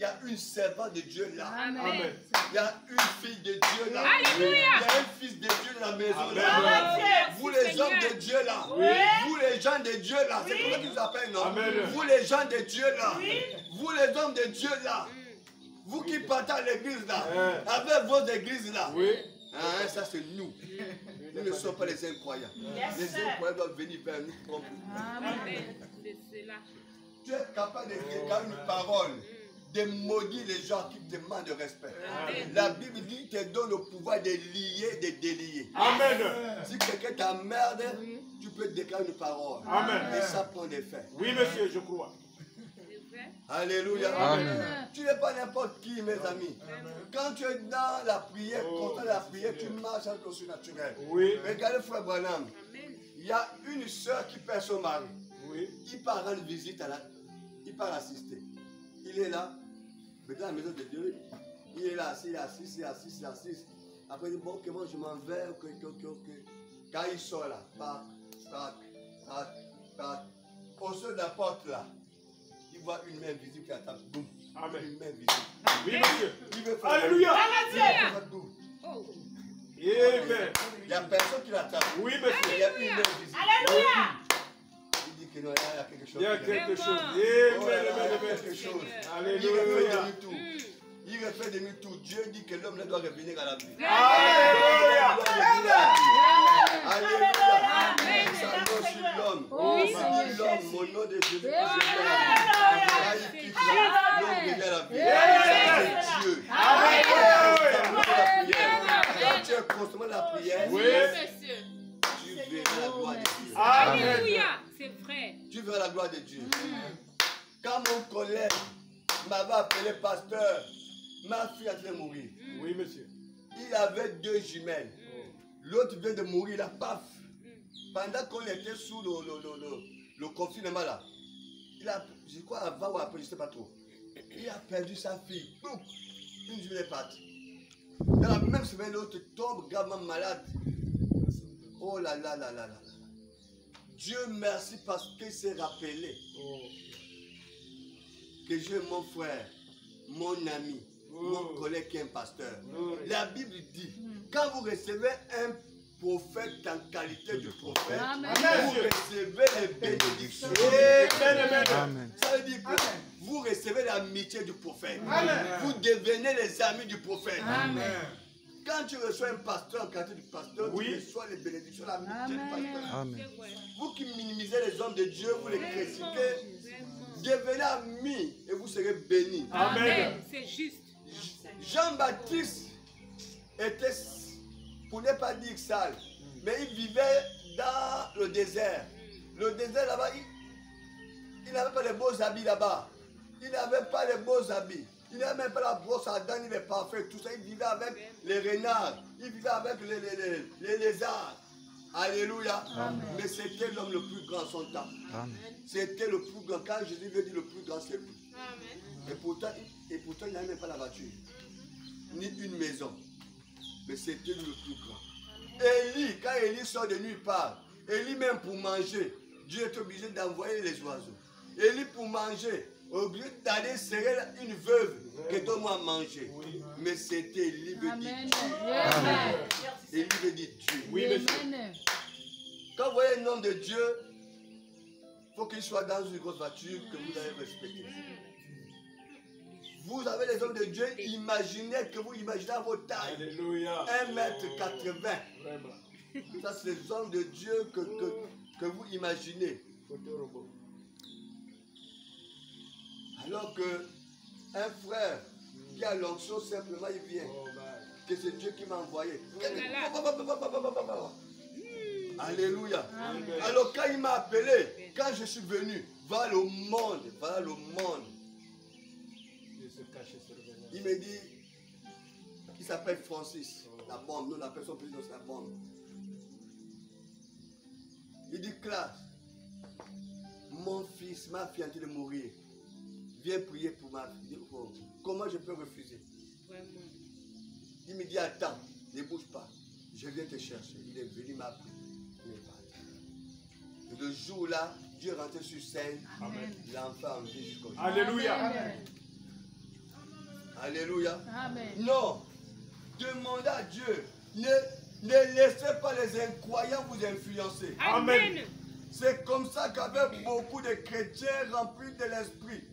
a une servante de Dieu là. Amen. Il y a une fille de Dieu là. Alléluia. Il y a un fils de Dieu dans la maison là. Vous les hommes de Dieu là. Vous les gens de Dieu là. C'est comme ça qu'ils vous appellent, non? Vous les gens de Dieu là. Vous les hommes de Dieu là. Vous qui partez à l'église là. Avec vos églises là. Hein, ça c'est nous. Nous ne sommes pas les incroyants. Les incroyants doivent venir vers nous pour comprendre. Tu es capable de dire une parole, de maudire les gens qui te demandent de respect. La Bible dit qu'il te donne le pouvoir de lier, de délier. Amen. Si quelqu'un t'emmerde, tu peux déclarer une parole. Amen. Et ça prend des faits. Oui, monsieur, je crois. Alléluia. Amen. Tu n'es pas n'importe qui, mes amis. Quand tu es dans la prière, contre la prière, tu marches avec le surnaturel. Regardez frère Branham. Il y a une soeur qui perd son mari. Il part rendre visite à la... Il part assister. Il est là, dans la maison de Dieu. Il est là, assis. Après il dit, bon, ok, moi je m'en vais. Quand il sort là, au seuil de la porte là, il voit une main visible qui attaque. Boum. Amen. Une main visible. Oui, monsieur. Il veut faire Alléluia. Il n'y a personne qui l'attaque. Oui, monsieur. Il y a une main visible. Alléluia. Il dit que non, il y a quelque chose. Il y a quelque chose. Alléluia. Il refait demi-tour. Dieu dit que l'homme doit revenir à la vie. Alléluia. Alléluia. Ça doit sur l'homme. L'homme, mon nom de Jésus. L'homme revient à la vie. C'est Dieu. Quand tu es constamment dans la prière, tu verras la gloire de Dieu. Alléluia. C'est vrai. Tu verras la gloire de Dieu. Quand mon collègue m'avait appelé pasteur, ma fille a dû mourir. Oui, monsieur. Il avait 2 jumelles. L'autre vient de mourir, là, paf. Pendant qu'on était sous le confinement là, il a, je crois avant ou après, je ne sais pas trop, il a perdu sa fille. Boum. Une jumelle est partie. Dans la même semaine, l'autre tombe gravement malade. Oh là là là là là. Dieu merci parce qu'il s'est rappelé que j'ai mon frère, mon ami, mon collègue qui est un pasteur. La Bible dit, quand vous recevez un prophète en qualité de prophète, vous recevez les bénédictions. Amen. Ça veut dire que vous recevez l'amitié du prophète. Vous devenez les amis du prophète. Quand tu reçois un pasteur en qualité de pasteur, tu reçois les bénédictions, l'amitié du pasteur. Amen. Vous qui minimisez les hommes de Dieu, vous les critiquez, devenez amis et vous serez bénis. Amen. C'est juste. Jean-Baptiste était, pour ne pas dire sale, mais il vivait dans le désert. Le désert là-bas, il n'avait pas les beaux habits là-bas. Il n'avait pas les beaux habits. Il n'avait même pas la brosse à dents, ni les parfums, tout ça. Il vivait avec les renards. Il vivait avec les lézards. Alléluia. Amen. Mais c'était l'homme le plus grand en son temps. C'était le plus grand. Quand Jésus veut dire le plus grand, c'est lui. Et pourtant, il n'avait même pas la voiture. Ni une maison. Mais c'était lui le plus grand. Élie, quand Élie sort de nuit, il part. Élie même pour manger, Dieu est obligé d'envoyer les oiseaux. Élie pour manger, obligé d'aller serrer une veuve qui donne-moi à manger. Mais c'était Élie veut dire Dieu. Élie veut dire Dieu. Oui, monsieur. Quand vous voyez un homme de Dieu, il faut qu'il soit dans une grosse voiture que vous allez respecter. Vous avez les hommes de Dieu, imaginez que vous imaginez à votre taille. Alléluia. 1,80 m. Ça, c'est les hommes de Dieu que vous imaginez. Alors que un frère qui a l'onction, simplement il vient. Que c'est Dieu qui m'a envoyé. Alléluia. Alors quand il m'a appelé, quand je suis venu, voilà le monde. Il me dit, il s'appelle Francis, la bombe, nous l'appelons son président, c'est la bombe. Il dit, classe, mon fils, ma fille est en train de mourir. Viens prier pour ma fille. Il dit, oh, comment je peux refuser? Il me dit, attends, ne bouge pas, je viens te chercher. Il est venu, m'a pris, il est parti. Et le jour-là, Dieu est rentré sur scène, l'enfant en vie jusqu'au jour. Alléluia. Alléluia. Amen. Non. Demandez à Dieu. Ne laissez pas les incroyants vous influencer. Amen. C'est comme ça qu'avec beaucoup de chrétiens remplis de l'esprit,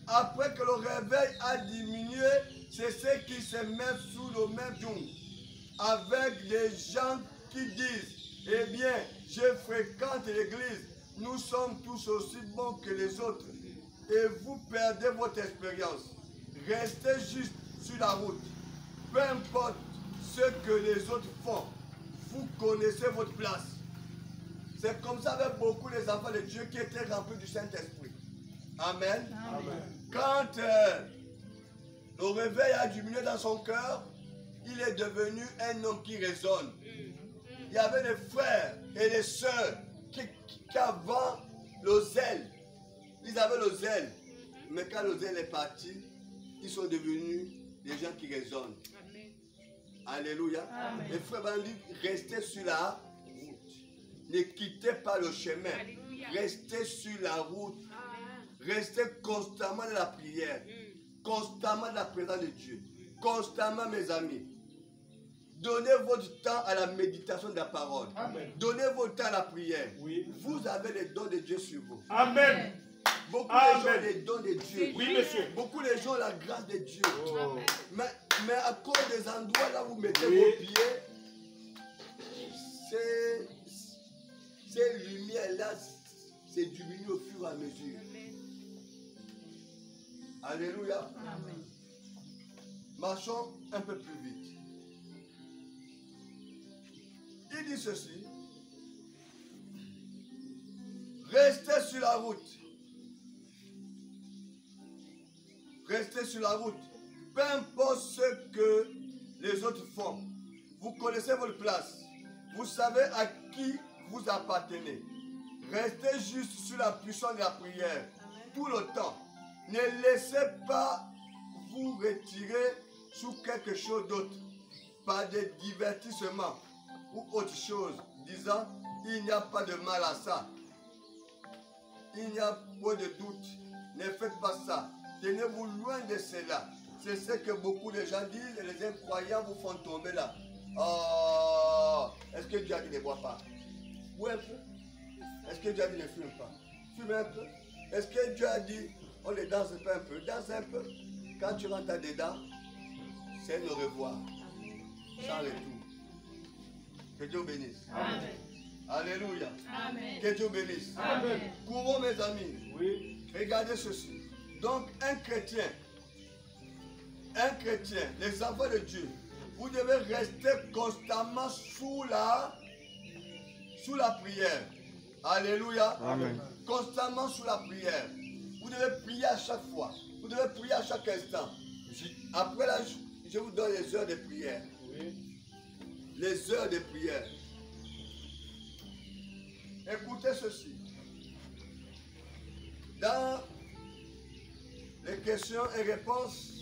après que le réveil a diminué, c'est ceux qui se mettent sous le même jour. Avec des gens qui disent, eh bien, je fréquente l'église, nous sommes tous aussi bons que les autres. Et vous perdez votre expérience. Restez juste sur la route. Peu importe ce que les autres font, vous connaissez votre place. C'est comme ça avec beaucoup des enfants de Dieu qui étaient remplis du Saint-Esprit. Amen. Amen. Quand le réveil a diminué dans son cœur, il est devenu un homme qui raisonne. Il y avait des frères et des sœurs qui avaient le zèle. Ils avaient le zèle. Mais quand le zèle est parti, ils sont devenus des gens qui raisonnent. Amen. Alléluia. Amen. Les frères m'ont dit, restez sur la route. Ne quittez pas le chemin. Alléluia. Restez sur la route. Amen. Restez constamment dans la prière. Constamment dans la présence de Dieu. Constamment, mes amis. Donnez votre temps à la méditation de la parole. Amen. Donnez votre temps à la prière. Oui. Vous avez les dons de Dieu sur vous. Amen. Beaucoup de Amen. gens ont les dons de Dieu. Oui, monsieur. Beaucoup de gens ont la grâce de Dieu. Oh. Mais à cause des endroits là où vous mettez Oui. vos pieds, ces lumières-là se diminuent au fur et à mesure. Alléluia. Amen. Marchons un peu plus vite. Il dit ceci. Restez sur la route. Restez sur la route. Peu importe ce que les autres font. Vous connaissez votre place. Vous savez à qui vous appartenez. Restez juste sur la puissance de la prière. Tout le temps. Ne laissez pas vous retirer sur quelque chose d'autre. Par des divertissements ou autre chose. Disant, il n'y a pas de mal à ça. Il n'y a pas de doute. Ne faites pas ça. Tenez-vous loin de cela. C'est ce que beaucoup de gens disent et les incroyants vous font tomber là. Oh, est-ce que Dieu a dit ne bois pas? Oui, un peu. Est-ce que Dieu a dit ne fume pas? Fume un peu. Est-ce que Dieu a dit on ne danse pas un peu? Danse un peu. Quand tu rentres dedans, c'est le revoir. Sans retour. Que Dieu bénisse. Amen. Alléluia. Amen. Que Dieu bénisse. Amen. Courons, mes amis. Oui. Regardez ceci. Donc, un chrétien, les enfants de Dieu, vous devez rester constamment sous la prière. Alléluia. Amen. Constamment sous la prière. Vous devez prier à chaque fois. Vous devez prier à chaque instant. Après là, je vous donne les heures de prière. Oui. Les heures de prière. Écoutez ceci. Dans les questions et réponses,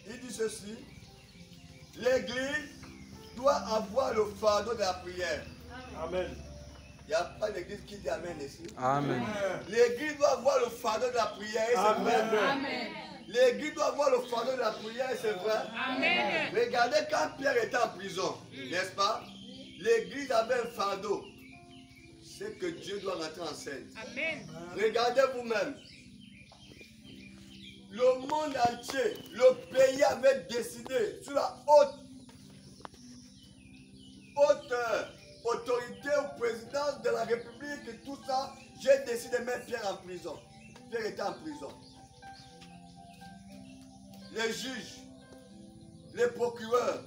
il dit ceci. L'église doit avoir le fardeau de la prière. Amen. Il n'y a pas d'église qui dit Amen ici. Amen. L'église doit avoir le fardeau de la prière et c'est vrai. Amen. L'église doit avoir le fardeau de la prière et c'est vrai. Amen. Regardez quand Pierre était en prison, n'est-ce pas? L'église avait un fardeau. C'est que Dieu doit rentrer en scène. Amen. Regardez vous-même. Le monde entier, le pays avait décidé sur la haute autorité ou présidence de la République et tout ça, j'ai décidé de mettre Pierre en prison. Pierre était en prison. Les juges, les procureurs,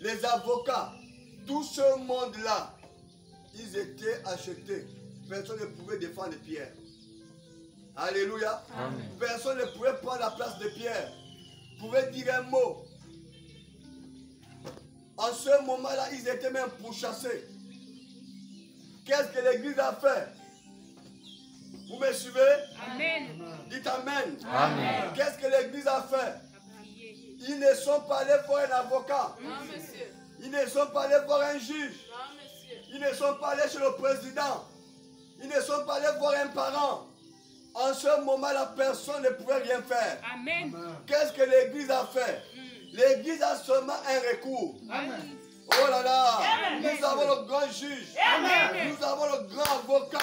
les avocats, tout ce monde-là, ils étaient achetés. Personne ne pouvait défendre Pierre. Alléluia. Amen. Personne ne pouvait prendre la place de Pierre. Pouvait dire un mot. En ce moment-là, ils étaient même pourchassés. Qu'est-ce que l'Église a fait? Vous me suivez? Amen. Dites Amen. Amen. Qu'est-ce que l'Église a fait? Priez. Ils ne sont pas allés voir un avocat. Non, monsieur. Ils ne sont pas allés voir un juge. Non, monsieur. Ils ne sont pas allés chez le président. Ils ne sont pas allés voir un parent. En ce moment, la personne ne pouvait rien faire. Amen. Qu'est-ce que l'Église a fait? L'Église a seulement un recours. Amen. Oh là là, nous avons le grand juge. Amen. Nous avons le grand avocat.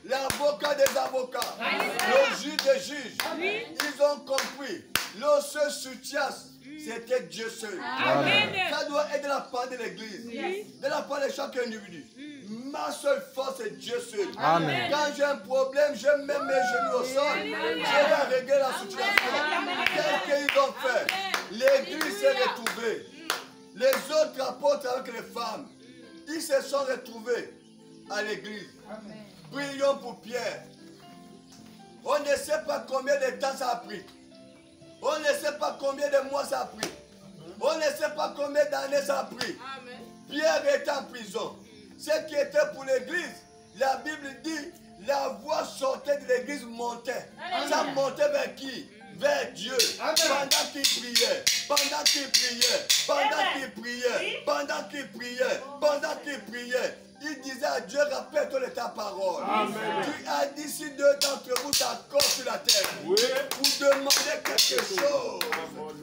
L'avocat des avocats. Le juge des juges. Oui. Ils ont compris. Le seul soutien, c'était Dieu seul. Amen. Ça doit être de la part de l'Église. De la part de chaque individu. Ma seule force est Dieu seul. Amen. Quand j'ai un problème, je mets mes genoux au sol. Je vais régler la situation. Qu'est-ce qu'ils ont fait? L'Église s'est retrouvée. Les autres apôtres avec les femmes, ils se sont retrouvés à l'église. Prions pour Pierre. On ne sait pas combien de temps ça a pris. On ne sait pas combien de mois ça a pris. On ne sait pas combien d'années ça a pris. Pierre était en prison. Ce qui était pour l'église, la Bible dit, la voix sortait de l'église montait. Ça montait vers qui? Vers Dieu. Pendant qu'il priait, pendant qu'il priait, pendant qu'il priait, pendant qu'il priait, pendant qu'il priait, il disait à Dieu, rappelle-toi de ta parole. Tu as dit, si deux d'entre vous s'accordent sur la terre, vous demandez quelque chose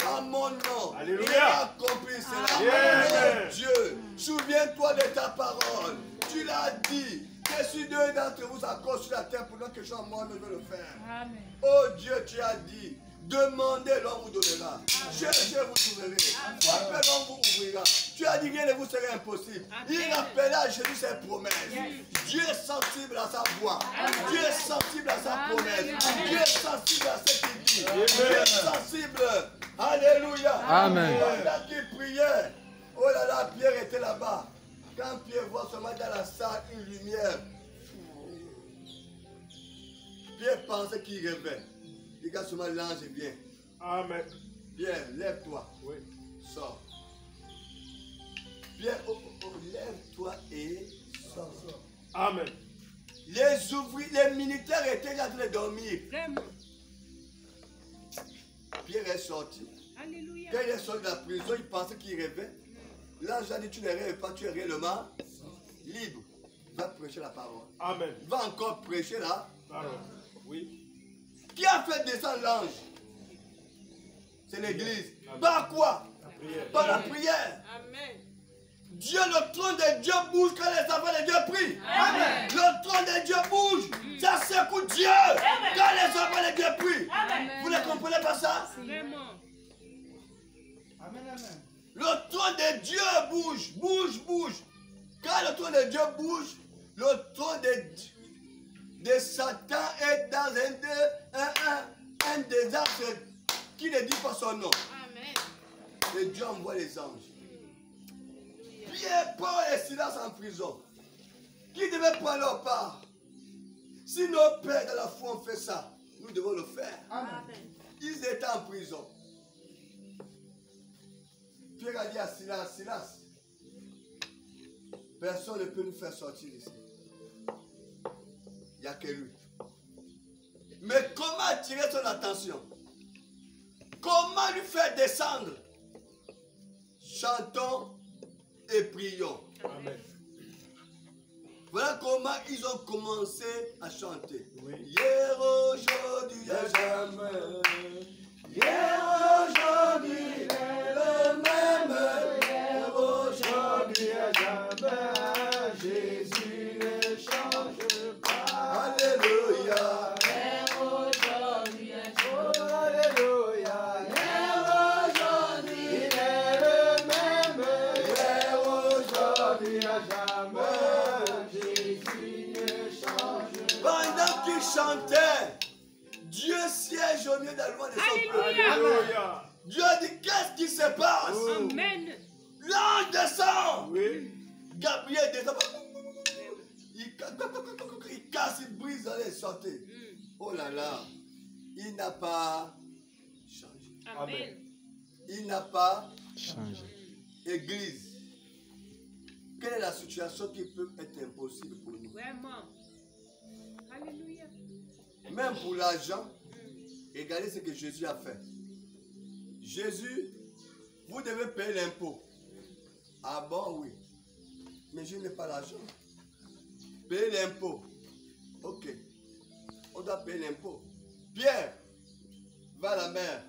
à mon nom. Il a accompli cela. Oh Dieu, souviens-toi de ta parole. Tu l'as dit. Que si deux d'entre vous s'accordent sur la terre pour quelque chose, moi, je vais le faire. Amen. Oh Dieu, tu as dit, demandez, l'on vous donnera. Cherchez, vous trouverez. Frappez, l'on vous ouvrira. Tu as dit, rien ne vous serait impossible. Il rappela à Jésus ses promesses. Dieu est sensible à sa voix. Dieu est sensible à sa promesse. Dieu est sensible à ce qu'il dit. Dieu est sensible. Alléluia. Amen. Pendant qu'il priait, oh là là, Pierre était là-bas. Quand Pierre voit seulement dans la salle une lumière, Pierre pensait qu'il rêvait. Il regarde seulement l'ange vient. Amen. Pierre, lève-toi. Oui. Sors. Pierre, lève-toi et sors. Amen. Les ouvriers, les militaires étaient en train de dormir. Vraiment. Pierre est sorti. Alléluia. Quand il est sorti de la prison, il pensait qu'il rêvait. L'ange a dit, tu ne rêves pas, tu es réellement libre. Va prêcher la parole. Amen. Va encore prêcher la parole. Oui. Qui a fait descendre l'ange? C'est l'église. Par quoi? Par la prière. Amen. Dieu, le trône de Dieu bouge quand les enfants de Dieu prient. Amen. Le trône de Dieu bouge. Ça secoue Dieu. Amen. Quand les enfants de Dieu prient. Amen. Vous ne comprenez pas ça? Vraiment. Amen, amen. Le trône de Dieu bouge, bouge, bouge. Quand le trône de Dieu bouge, le trône de Satan est dans un désastre qui ne dit pas son nom. Amen. Et Dieu envoie les anges. Pierre, Paul et Silas en prison. Qui devait prendre leur part? Si nos pères de la foi ont fait ça, nous devons le faire. Amen. Ils étaient en prison. Pierre a dit à Silas, Silas, personne ne peut nous faire sortir ici. Il n'y a que lui. Mais comment attirer son attention? Comment lui faire descendre? Chantons et prions. Amen. Voilà comment ils ont commencé à chanter. Oui. Hier, aujourd'hui, à jamais. Hier, aujourd'hui, le même. Hier, aujourd'hui, à jamais. Jésus ne change pas. Alléluia. Hier, aujourd'hui, à jamais. Alléluia. Hier, aujourd'hui, il est le même. Hier, aujourd'hui, à jamais. Jésus ne change pas. Pendant qu'ils chantaient, Dieu siège au milieu de la loi de son peuple. Alléluia. Dieu a dit, qu'est-ce qui se passe? Amen. L'ange descend. Oui. Gabriel descend. Il casse, il brise, allez, sortez. Oh là là. Il n'a pas changé. Amen. Il n'a pas changé. Église. Quelle est la situation qui peut être impossible pour nous? Vraiment. Alléluia. Même pour l'argent, regardez ce que Jésus a fait. Jésus, vous devez payer l'impôt. Ah bon, oui. Mais je n'ai pas l'argent. Payer l'impôt. Ok. on doit payer l'impôt. Pierre, va à la mer.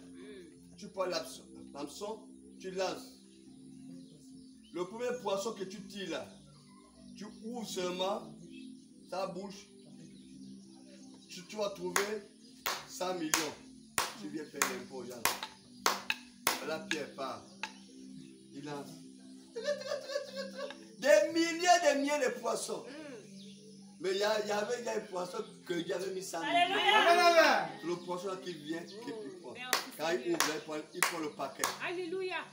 Tu prends l'hameçon, tu lances. Le premier poisson que tu tires là, tu ouvres seulement sa bouche. Tu vas trouver 100 millions. Tu viens payer l'impôt, Jean. Voilà, Pierre part. Il lance. Des milliers de poissons. Mais il y avait un poisson que Dieu avait mis 100 millions. Le poisson là qui vient, qui prend. Quand il ouvre, il prend le paquet. Alléluia.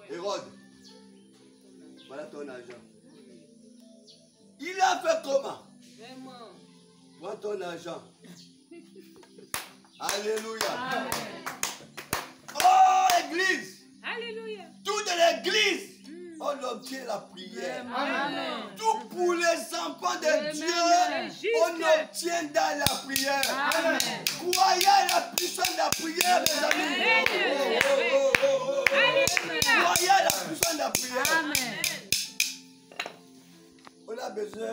Hérode, voilà ton argent. Il a fait comment? Vraiment. Prends ton argent. Alléluia. Amen. Oh, église. Alléluia. Toute l'église, on obtient la prière. Amen. Tout pour les enfants de Dieu, on obtient dans la prière. Amen. Croyez à la puissance de la prière, mes amis. Croyez à la puissance de la prière. Amen. On a besoin